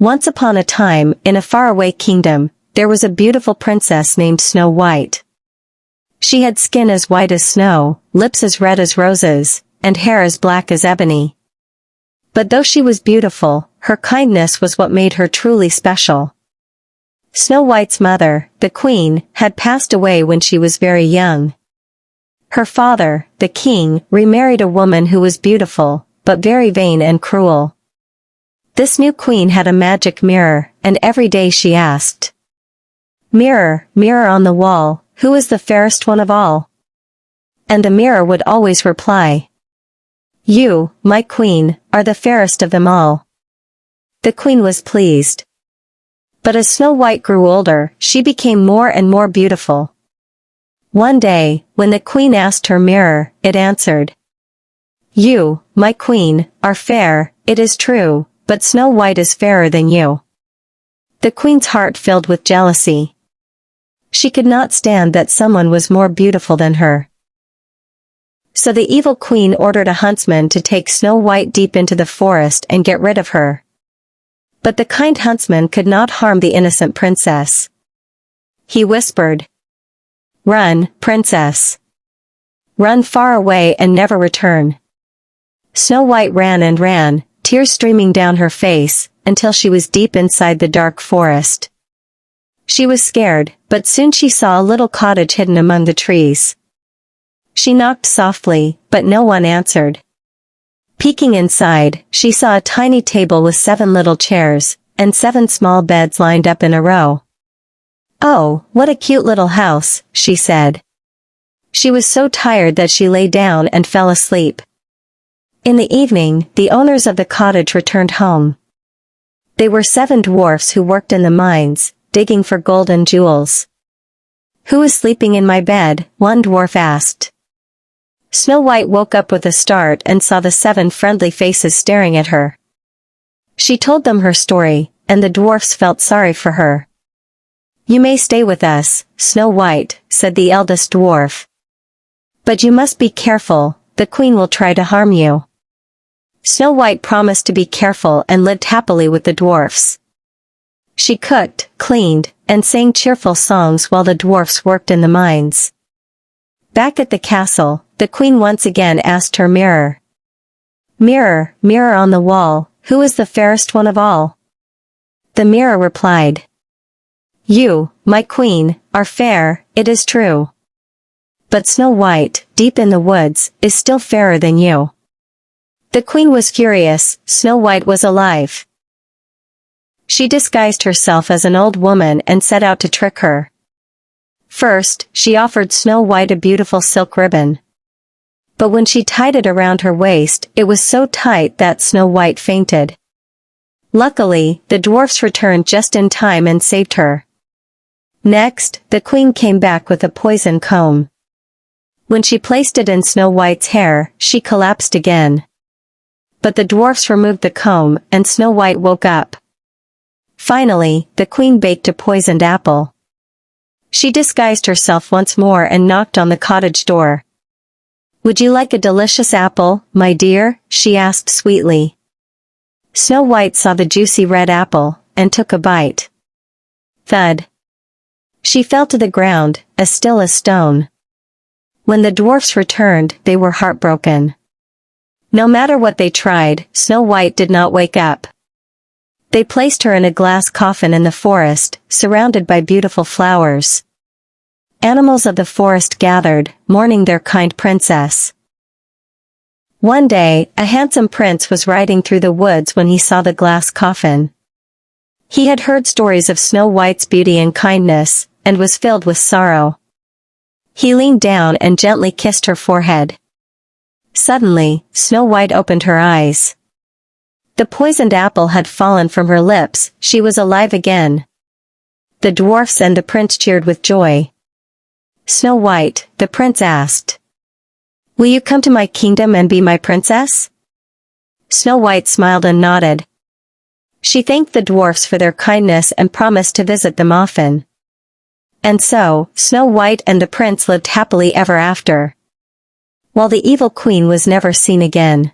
Once upon a time, in a faraway kingdom, there was a beautiful princess named Snow White. She had skin as white as snow, lips as red as roses, and hair as black as ebony. But though she was beautiful, her kindness was what made her truly special. Snow White's mother, the queen, had passed away when she was very young. Her father, the king, remarried a woman who was beautiful, but very vain and cruel. This new queen had a magic mirror, and every day she asked, "Mirror, mirror on the wall, who is the fairest one of all?" And the mirror would always reply, "You, my queen, are the fairest of them all." The queen was pleased. But as Snow White grew older, she became more and more beautiful. One day, when the queen asked her mirror, it answered, "You, my queen, are fair, it is true, but Snow White is fairer than you." The queen's heart filled with jealousy. She could not stand that someone was more beautiful than her. So the evil queen ordered a huntsman to take Snow White deep into the forest and get rid of her. But the kind huntsman could not harm the innocent princess. He whispered, "Run, princess. Run far away and never return." Snow White ran and ran, tears streaming down her face, until she was deep inside the dark forest. She was scared, but soon she saw a little cottage hidden among the trees. She knocked softly, but no one answered. Peeking inside, she saw a tiny table with 7 little chairs, and 7 small beds lined up in a row. "Oh, what a cute little house," she said. She was so tired that she lay down and fell asleep. In the evening, the owners of the cottage returned home. They were 7 dwarfs who worked in the mines, digging for gold and jewels. "Who is sleeping in my bed?" one dwarf asked. Snow White woke up with a start and saw the 7 friendly faces staring at her. She told them her story, and the dwarfs felt sorry for her. "You may stay with us, Snow White," said the eldest dwarf. "But you must be careful, the queen will try to harm you." Snow White promised to be careful and lived happily with the dwarfs. She cooked, cleaned, and sang cheerful songs while the dwarfs worked in the mines. Back at the castle, the queen once again asked her mirror, "Mirror, mirror on the wall, who is the fairest one of all?" The mirror replied, "You, my queen, are fair, it is true. But Snow White, deep in the woods, is still fairer than you." The queen was furious. Snow White was alive. She disguised herself as an old woman and set out to trick her. First, she offered Snow White a beautiful silk ribbon. But when she tied it around her waist, it was so tight that Snow White fainted. Luckily, the dwarfs returned just in time and saved her. Next, the queen came back with a poison comb. When she placed it in Snow White's hair, she collapsed again. But the dwarfs removed the comb, and Snow White woke up. Finally, the queen baked a poisoned apple. She disguised herself once more and knocked on the cottage door. "Would you like a delicious apple, my dear?" she asked sweetly. Snow White saw the juicy red apple, and took a bite. Thud! She fell to the ground, as still as stone. When the dwarfs returned, they were heartbroken. No matter what they tried, Snow White did not wake up. They placed her in a glass coffin in the forest, surrounded by beautiful flowers. Animals of the forest gathered, mourning their kind princess. One day, a handsome prince was riding through the woods when he saw the glass coffin. He had heard stories of Snow White's beauty and kindness, and was filled with sorrow. He leaned down and gently kissed her forehead. Suddenly, Snow White opened her eyes. The poisoned apple had fallen from her lips, she was alive again. The dwarfs and the prince cheered with joy. "Snow White," the prince asked, "will you come to my kingdom and be my princess?" Snow White smiled and nodded. She thanked the dwarfs for their kindness and promised to visit them often. And so, Snow White and the prince lived happily ever after, while the evil queen was never seen again.